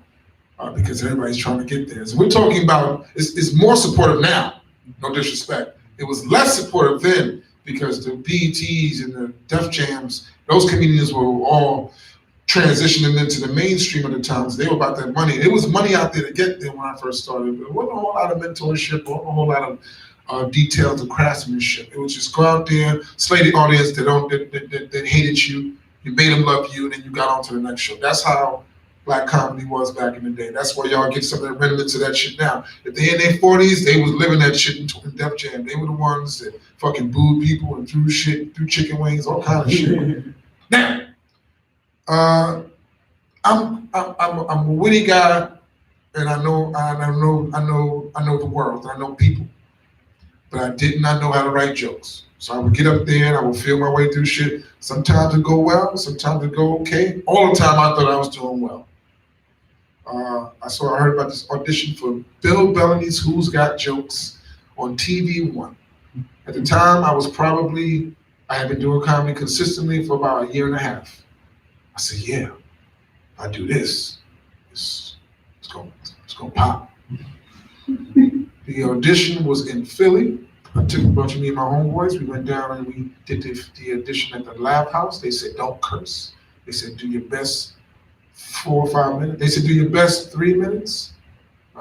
because everybody's trying to get there. So we're talking about, it's more supportive now, no disrespect. It was less supportive then, because the BETs and the Def Jams, those comedians were all transitioning into the mainstream of the times. They were about that money. There was money out there to get there when I first started. But it wasn't a whole lot of mentorship, or a whole lot of details of craftsmanship. It was just go out there, slay the audience that hated you. You made them love you, and then you got on to the next show. That's how black comedy was back in the day. That's why y'all get some of the remnants of that shit now. If they in their 40s, they was living that shit in Def Jam. They were the ones that fucking booed people and threw chicken wings, all kind of shit. Now, I'm a witty guy, and I know the world. I know people, but I did not know how to write jokes. So I would get up there and I would feel my way through shit. Sometimes it go well, sometimes it go okay. All the time I thought I was doing well. I heard about this audition for Bill Bellamy's Who's Got Jokes on TV One. At the time, I had been doing comedy consistently for about a year and a half. I said, yeah, if I do this, it's gonna pop. The audition was in Philly. I took a bunch of me and my homeboys. We went down and we did the audition at the Lab House. They said, don't curse. They said, do your best 4 or 5 minutes. They said, do your best 3 minutes.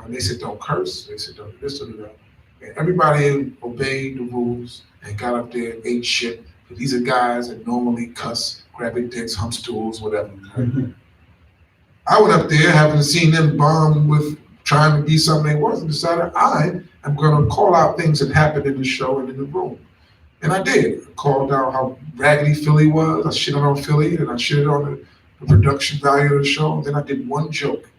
They said, don't curse. They said, don't do this, don't do that. And everybody obeyed the rules and got up there and ate shit. But these are guys that normally cuss, grab their dicks, hump stools, whatever. I went up there, having seen them bomb with trying to be something they wasn't, decided I am going to call out things that happened in the show and in the room. And I did. I called out how raggedy Philly was. I shitted on Philly, and I shitted on the production value of the show. And then I did one joke.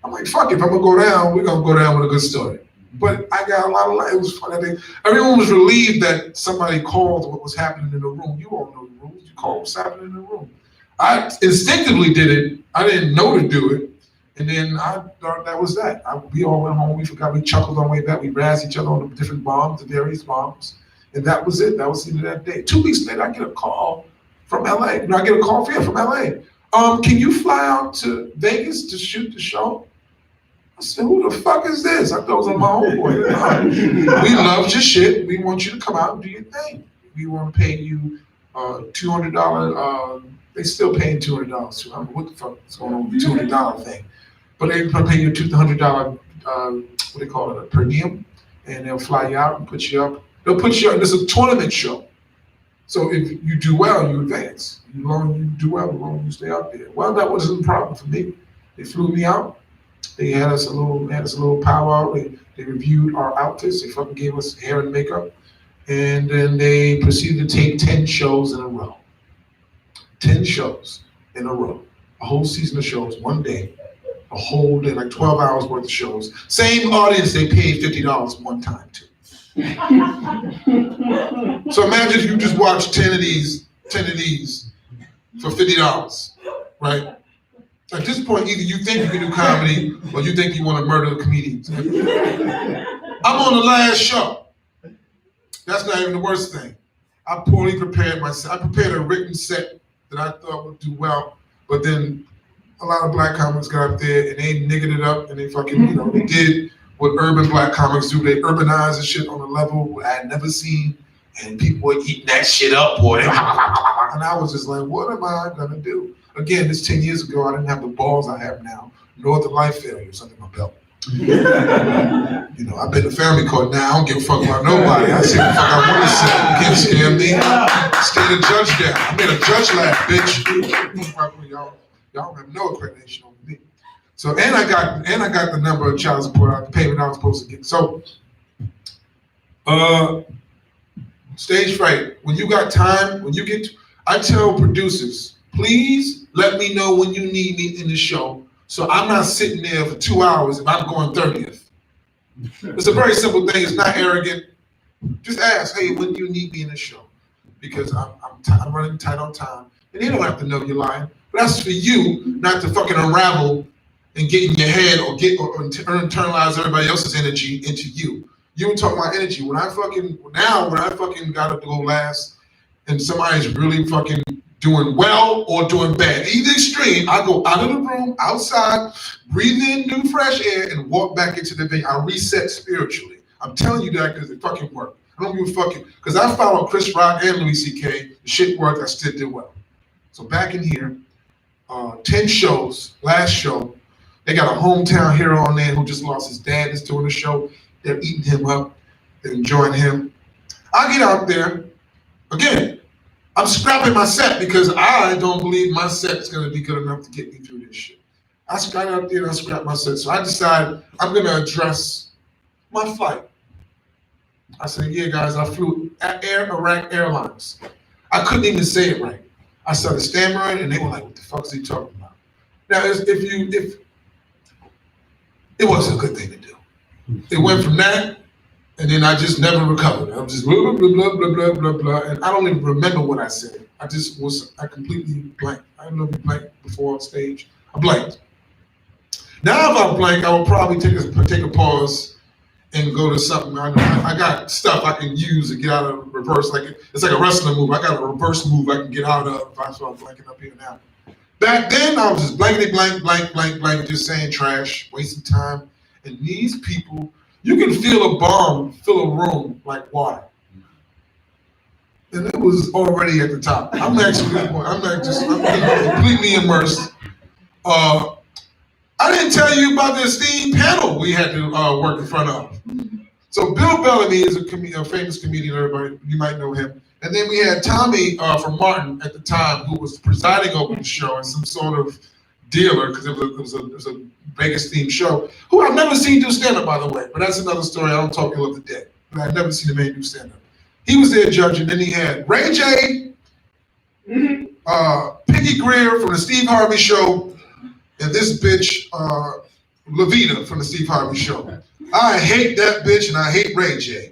I'm like, fuck it, if I'm going to go down, we're going to go down with a good story. But I got a lot of, it was fun. I think everyone was relieved that somebody called what was happening in the room. You all know the rules. You call what's happening in the room. I instinctively did it. I didn't know to do it. And then I thought that was that. We all went home. We forgot. We chuckled on the way back. We razzed each other on the different bombs, the various bombs. And that was it. That was the end of that day. 2 weeks later, I get a call from LA. I get a call from LA. Can you fly out to Vegas to shoot the show? I said, who the fuck is this? I thought it was on my homeboy. We love your shit. We want you to come out and do your thing. We want to pay you $200. They still paying $200. I don't know what the fuck is going on with the $200 thing. But they're going to pay you $200, what they call it, a per diem. And they'll fly you out and put you up. They'll put you up. It's a tournament show. So if you do well, you advance. The longer you do well, the longer you stay out there. Well, that wasn't a problem for me. They flew me out. They had us a little powwow. They reviewed our outfits. They fucking gave us hair and makeup. And then they proceeded to tape 10 shows in a row. 10 shows in a row. A whole season of shows, one day. A whole day, like 12 hours worth of shows. Same audience they paid $50 one time to. So imagine if you just watch 10 of these for $50, right? At this point, either you think you can do comedy or you think you want to murder the comedians. I'm on the last show. That's not even the worst thing. I poorly prepared myself. I prepared a written set that I thought would do well, but then a lot of black comics got up there and they niggered it up and they fucking, they did what urban black comics do. They urbanized the shit on a level I had never seen, and people were eating that shit up, boy. And I was just like, what am I gonna do? Again, this 10 years ago, I didn't have the balls I have now, nor the life failures under my belt. I've been to family court now. I don't give a fuck about nobody. I say the fuck I want to say. You can't scare me. Stay the judge down. I made a judge laugh, bitch. Y'all have no accreditation over me. So and I got the number of child support, the payment I was supposed to get. So stage fright. When you got time, I tell producers, please let me know when you need me in the show. So I'm not sitting there for 2 hours if I'm going 30th. It's a very simple thing. It's not arrogant. Just ask, hey, when do you need me in the show? Because I'm running tight on time. And they don't have to know you're lying. But that's for you not to fucking unravel and get in your head or internalize everybody else's energy into you. You were talking about energy. When I fucking got to go last and somebody's really fucking doing well or doing bad, either extreme, I go out of the room, outside, breathe in new fresh air, and walk back into the venue. I reset spiritually. I'm telling you that because it fucking worked. I don't give a fucking, because I followed Chris Rock and Louis C.K. The shit worked, I still did well. So back in here, 10 shows, last show. They got a hometown hero on there who just lost his dad that's doing the show. They're eating him up. They're enjoying him. I get out there. Again, I'm scrapping my set because I don't believe my set is going to be good enough to get me through this shit. I got out there and I scrapped my set. So I decided I'm going to address my flight. I said, yeah, guys, I flew Air Iraq Airlines. I couldn't even say it right. I started stammering, and they were like, what the fuck is he talking about? Now, if it wasn't a good thing to do. It went from that, and then I just never recovered. I was just blah, blah, blah, blah, blah, blah, blah, and I don't even remember what I said. I completely blanked. I didn't know if you blanked before on stage. I blanked. Now if I blank, I would probably take a pause and go to something. I got stuff I can use to get out of reverse. It's like a wrestling move. I got a reverse move I can get out of if I start blanking up here now. Back then, I was just blankety blank, just saying trash, wasting time. And these people, you can feel a bomb fill a room like water. And it was already at the top. I'm completely immersed. I didn't tell you about the esteemed panel we had to work in front of. So Bill Bellamy is a famous comedian, everybody, you might know him. And then we had Tommy from Martin at the time, who was presiding over the show and some sort of dealer, because it was a Vegas themed show, who I've never seen do stand-up, by the way, but that's another story. I don't talk ill of the dead, but I've never seen a man do stand-up. He was there judging, then he had Ray J, Piggy Greer from the Steve Harvey Show, and this bitch, Levita from the Steve Harvey Show. I hate that bitch and I hate Ray J.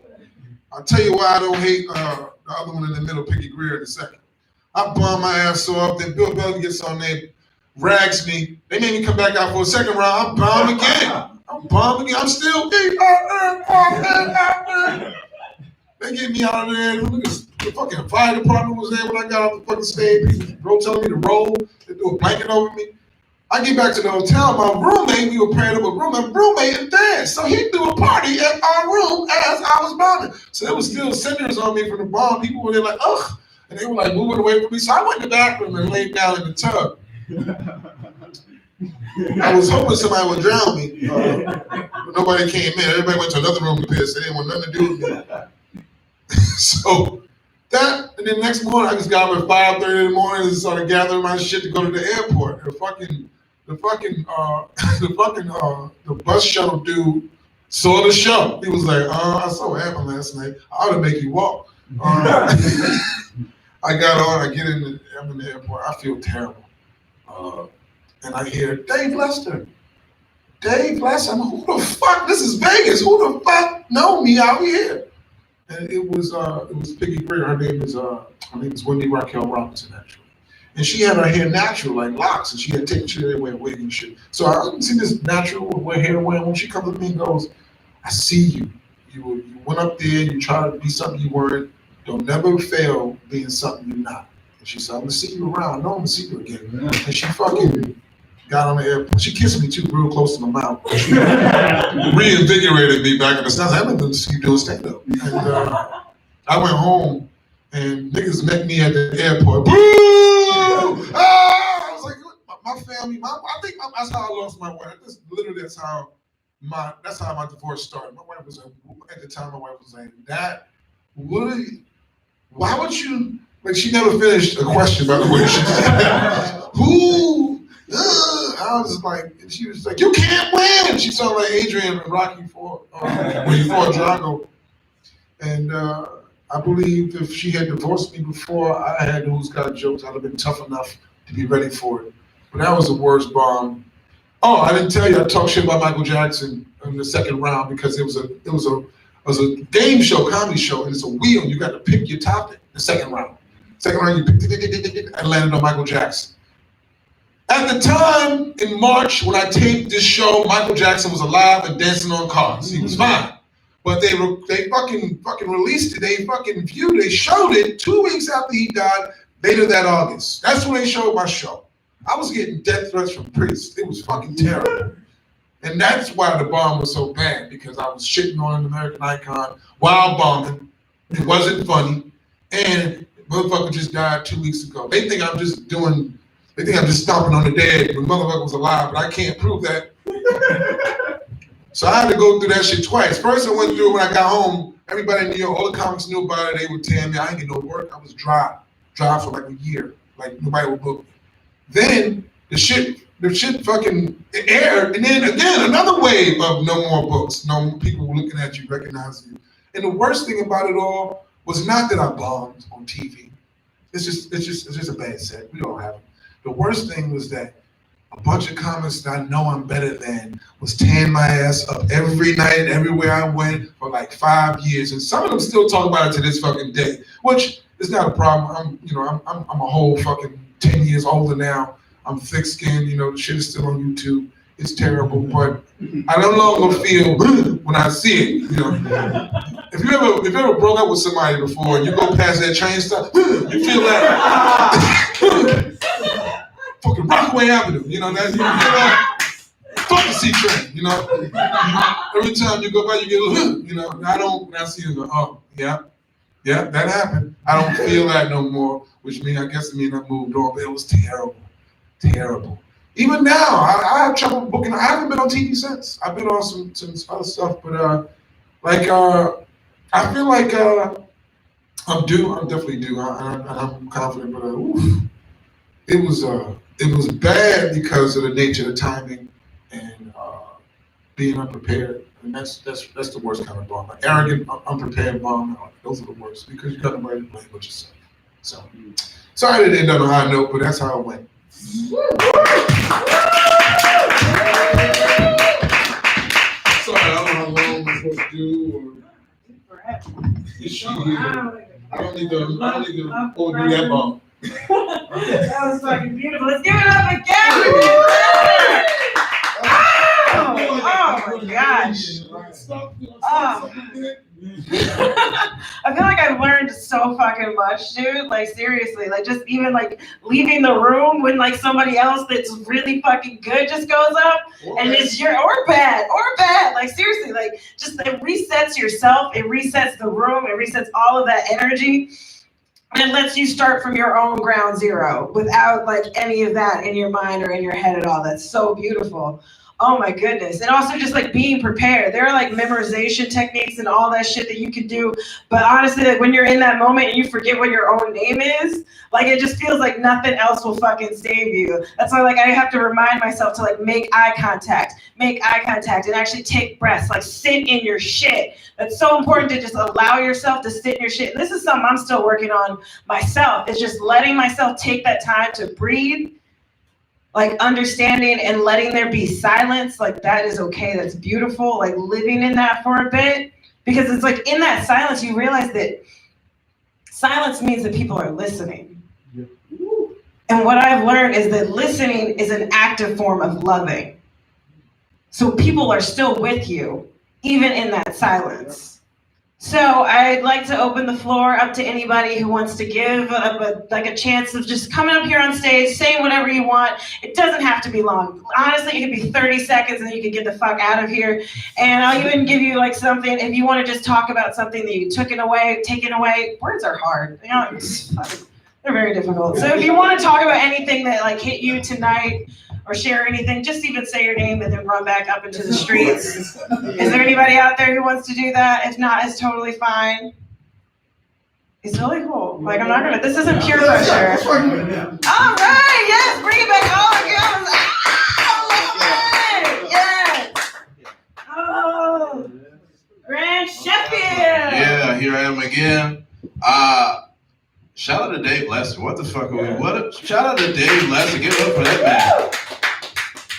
I'll tell you why I don't hate the other one in the middle, Piggy Greer, in a second. I bomb my ass so up, then Bill Bellamy gets on there, rags me. They made me come back out for a second round. I bomb again. I'm still They get me out of there. The fucking fire department was there when I got off the fucking stage. Bro telling me to roll. They threw a blanket over me. I get back to the hotel. My roommate, we were paired up with roommate. Roommate is dead. So he threw a party at our room as I was bombing. So there was still cinders on me from the bomb. People were there like, ugh. And they were like moving away from me. So I went in the bathroom and laid down in the tub. I was hoping somebody would drown me. But nobody came in. Everybody went to another room to piss. They didn't want nothing to do with me. So that, and then next morning I just got up at 5:30 in the morning and started gathering my shit to go to the airport. The bus shuttle dude saw the show. He was like, I saw what happened last night. I ought to make you walk. I got on, I'm in the airport. I feel terrible. And I hear Dave Lester. I'm like, who the fuck? This is Vegas. Who the fuck know me out here? And it was Piggy Greer. Her name is Wendy Raquel Robinson, actually. And she had her hair natural, like locks, and she had taken shit away and wig and shit. So I didn't see this natural hair away. And when she comes to me and goes, I see you. You went up there, you tried to be something you weren't. Don't never fail being something you're not. And she said, I'm gonna see you around. No, I'm gonna see you again. And she fucking got on the airport. She kissed me too, real close to my mouth. She reinvigorated me back in the stand. I haven't been to see you doing stand-up. And I went home and niggas met me at the airport. Boo! I was like, my family, I think that's how I lost my wife. That's how my divorce started. My wife was at the time. My wife was like, why would you? Like, she never finished a question, by the way. She just, who? I was like, and she was like, you can't win. She sounded like Adrian and Rocky when he fought Drago. And I believe if she had divorced me before I had those kind of jokes, I'd have been tough enough to be ready for it. But that was the worst bomb. Oh, I didn't tell you, I talked shit about Michael Jackson in the second round because it was a game show, comedy show, and it's a wheel. You got to pick your topic the second round. Second round, you pick, I landed on Michael Jackson. At the time, in March, when I taped this show, Michael Jackson was alive and dancing on cars. He was fine. But they fucking released it. They showed it 2 weeks after he died, later that August. That's when they showed my show. I was getting death threats from priests. It was fucking terrible. And that's why the bomb was so bad, because I was shitting on an American icon while bombing. It wasn't funny. And motherfucker just died 2 weeks ago. They think I'm just doing They think I'm just stomping on the dead. The motherfucker was alive, but I can't prove that. So I had to go through that shit twice. First, I went through it when I got home. Everybody in New York, all the comics knew about it. They would tell me I ain't get no work. I was dry for like a year. Like nobody would book me. Then the shit fucking aired, and then again another wave of no more books, no more people looking at you, recognizing you. And the worst thing about it all was not that I bombed on TV. It's just a bad set. We all have it. The worst thing was that a bunch of comics that I know I'm better than was tearing my ass up every night, everywhere I went for like 5 years, and some of them still talk about it to this fucking day, which is not a problem. I'm a whole fucking 10 years older now. I'm thick-skinned. The shit is still on YouTube. It's terrible, but I no longer feel when I see it. If you ever broke up with somebody before and you go past that train stop, you feel like fucking Rockaway Avenue. Fuck the C train. Every time you go by, you get a little. When I see it, oh yeah, that happened. I don't feel that no more, which means I moved on. But it was terrible. Even now, I have trouble booking. I haven't been on TV since. I've been on some other stuff, but I feel like I'm due. I'm definitely due. I'm confident, but it was bad because of the nature of the timing and being unprepared. And that's the worst kind of bomb. Like arrogant, unprepared bomb. Those are the worst because you got nobody to blame but yourself. So sorry that it ended on a high note, but that's how it went. Sorry, I don't know how long I'm supposed to do. I don't need to overdo that bomb. That was fucking beautiful. Let's give it up again. Oh my gosh. I feel like I've learned so fucking much, dude. Like seriously, like just even like leaving the room when like somebody else that's really fucking good just goes up and it's or bad. Like seriously, like just it resets yourself, it resets the room, it resets all of that energy. And lets you start from your own ground zero without like any of that in your mind or in your head at all. That's so beautiful. Oh my goodness. And also just like being prepared. There are like memorization techniques and all that shit that you can do. But honestly, like when you're in that moment and you forget what your own name is, like it just feels like nothing else will fucking save you. That's why like I have to remind myself to like make eye contact and actually take breaths, like sit in your shit. That's so important to just allow yourself to sit in your shit. And this is something I'm still working on myself. It's just letting myself take that time to breathe, like understanding and letting there be silence. Like that is okay. That's beautiful. Like living in that for a bit, because it's like in that silence, you realize that silence means that people are listening. Yeah. And what I've learned is that listening is an active form of loving. So people are still with you, even in that silence. So I'd like to open the floor up to anybody who wants to give a chance of just coming up here on stage, saying whatever you want. It doesn't have to be long. Honestly, it could be 30 seconds and then you can get the fuck out of here. And I'll even give you like something, if you want to just talk about something that you taken away. Words are hard. They're very difficult. So if you want to talk about anything that like hit you tonight, or share anything, just even say your name and then run back up into the streets. Is there anybody out there who wants to do that? If not, it's totally fine. It's totally cool. Like I'm not this isn't peer pressure. All right, yes, bring it back. Oh, yes. Oh, Grand Sheffield. Yeah, here I am again. Shout out to Dave Lester. What the fuck are we? Shout out to Dave Lester. Give it up for that man.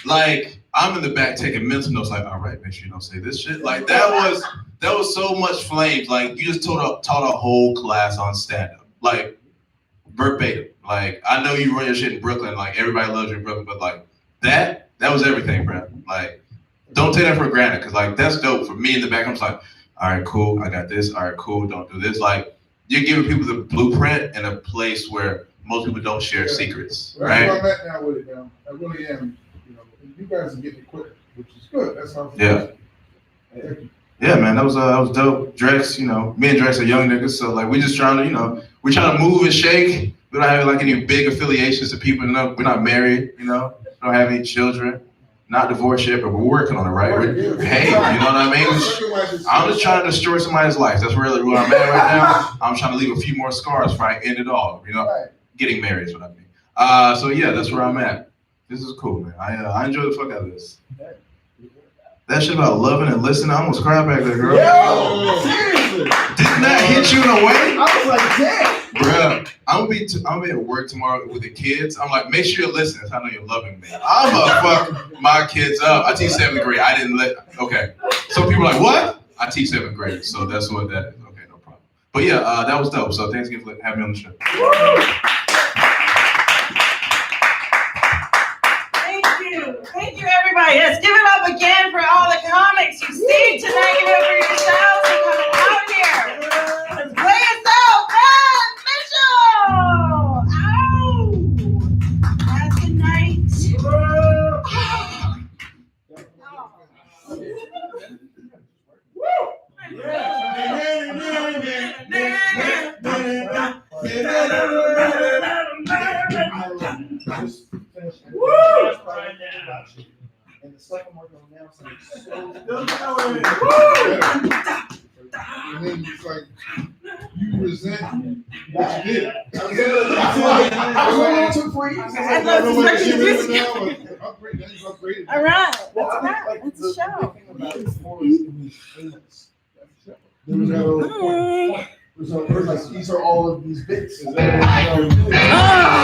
Like, I'm in the back taking mental notes. Like, all right, make sure you don't say this shit. Like, that was so much flames. Like, you just taught a whole class on stand-up. Like, verbatim. Like, I know you run your shit in Brooklyn. Like, everybody loves you in Brooklyn. But like, that was everything, bro. Like, don't take that for granted. Because like, that's dope. For me in the back, I'm just like, all right, cool. I got this. All right, cool. Don't do this. Like, you're giving people the blueprint in a place where most people don't share secrets, right? That's where I'm at now with it now. I really am. You guys are getting it quicker, which is good. That's how. Yeah. Yeah, man, that was dope. Drex, me and Drex are young niggas, so like we just trying to, we trying to move and shake. We don't have like any big affiliations to people. We're not married, you know. We don't have any children. Not divorced yet, but we're working on it, right? Hey, you know what I mean? I'm just trying to destroy somebody's life. That's really where I'm at right now. I'm trying to leave a few more scars before I end it all, you know? Getting married is what I mean. So yeah, that's where I'm at. This is cool, man. I enjoy the fuck out of this. That shit about loving and listening, I almost cried back there, girl. Yo, seriously. Didn't that hit you in a way? I was like, damn. Bruh, I'm gonna be at work tomorrow with the kids. I'm like, make sure you're listening. That's how I know you're loving me. I'm gonna fuck my kids up. I teach 7th grade. I didn't okay. So people are like, what? I teach 7th grade, so that's what that is. Okay, no problem. But yeah, that was dope. So thanks again for having me on the show. Thank you, everybody. Yes, give it up again for all the comics you see tonight. Give it up for yourselves for coming out here. Let's play us out. Ben Mitchell. Ow. Have a good night. And the stuff I'm working on now is like so And then it's like, you resent what you did. I was holding on to it for years. I love this fucking music. Upgraded. All right. Well, That's I mean, right. like, It's the a show. thing about it is more is in these things. There was no point. There's like, these are all of these bits.